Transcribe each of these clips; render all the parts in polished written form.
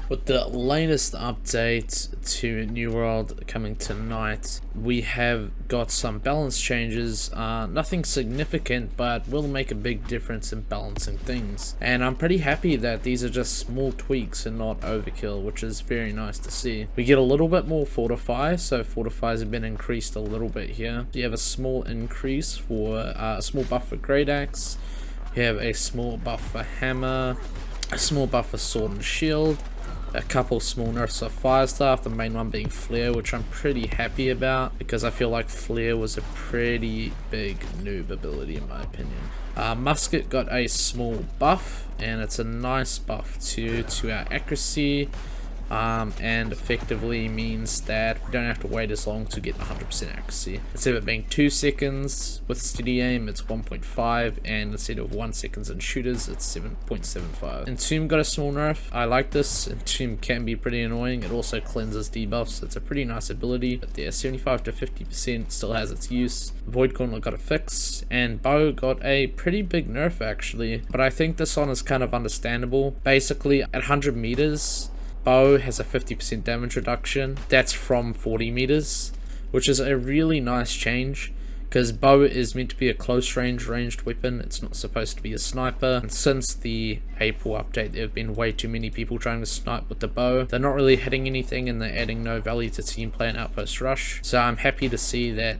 With the latest update to New World coming tonight, we have got some balance changes, nothing significant, but will make a big difference in balancing things. And I'm pretty happy that these are just small tweaks and not overkill, which is very nice to see. We get a little bit more fortify, so fortifies have been increased a little bit here. You have a small increase for a small buff for Great Axe, you have a small buff for Hammer, a small buff for Sword and Shield, a couple small nerfs of fire staff, the main one being flare, which I'm pretty happy about because I feel like flare was a pretty big noob ability in my opinion. Musket got a small buff, and it's a nice buff to our accuracy, and effectively means that we don't have to wait as long to get 100% accuracy. Instead of it being 2 seconds with steady aim, it's 1.5, and instead of 1 second in shooters, it's 7.75. Entomb got a small nerf. I like this. Entomb can be pretty annoying. It also cleanses debuffs. It's a pretty nice ability, but there, 75 to 50% still has its use. Void Gauntlet got a fix, and Bow got a pretty big nerf actually, but I think this one is kind of understandable. Basically, at 100 meters, Bow has a 50% damage reduction. That's from 40 meters, which is a really nice change because Bow is meant to be a close range ranged weapon. It's not supposed to be a sniper, and since the April update there have been way too many people trying to snipe with the bow. They're not really hitting anything and they're adding no value to team play and outpost rush, so I'm happy to see that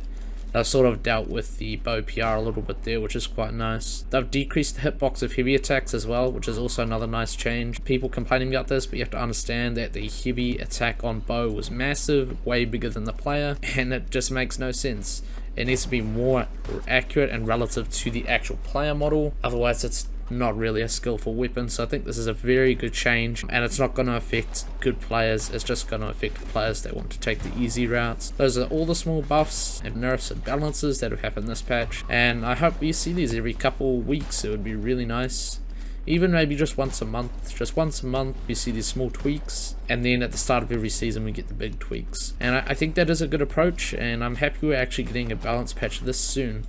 they've sort of dealt with the bow PR a little bit there, which is quite nice. They've decreased the hitbox of heavy attacks as well, which is also another nice change. People complaining about this, but you have to understand that the heavy attack on bow was massive, way bigger than the player, and it just makes no sense. It needs to be more accurate and relative to the actual player model, otherwise it's not really a skillful weapon. So I think this is a very good change, and it's not going to affect good players, it's just going to affect players that want to take the easy routes. Those are all the small buffs and nerfs and balances that have happened this patch, and I hope we see these every couple weeks. It would be really nice, even maybe just once a month we see these small tweaks, and then at the start of every season we get the big tweaks. And I think that is a good approach, and I'm happy we're actually getting a balance patch this soon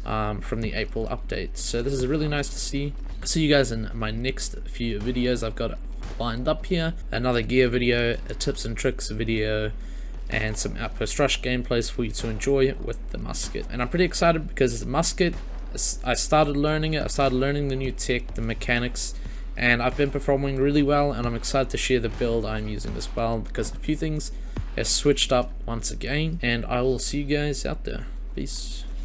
from the April update. So this is really nice to see. I'll see you guys in my next few videos. I've got lined up here another gear video, a tips and tricks video, and some outpost rush gameplays for you to enjoy with the musket. And I'm pretty excited because the musket, I started learning it, I started learning the new tech, the mechanics, and I've been performing really well, and I'm excited to share the build I'm using as well because a few things have switched up once again, and I will see you guys out there. Peace.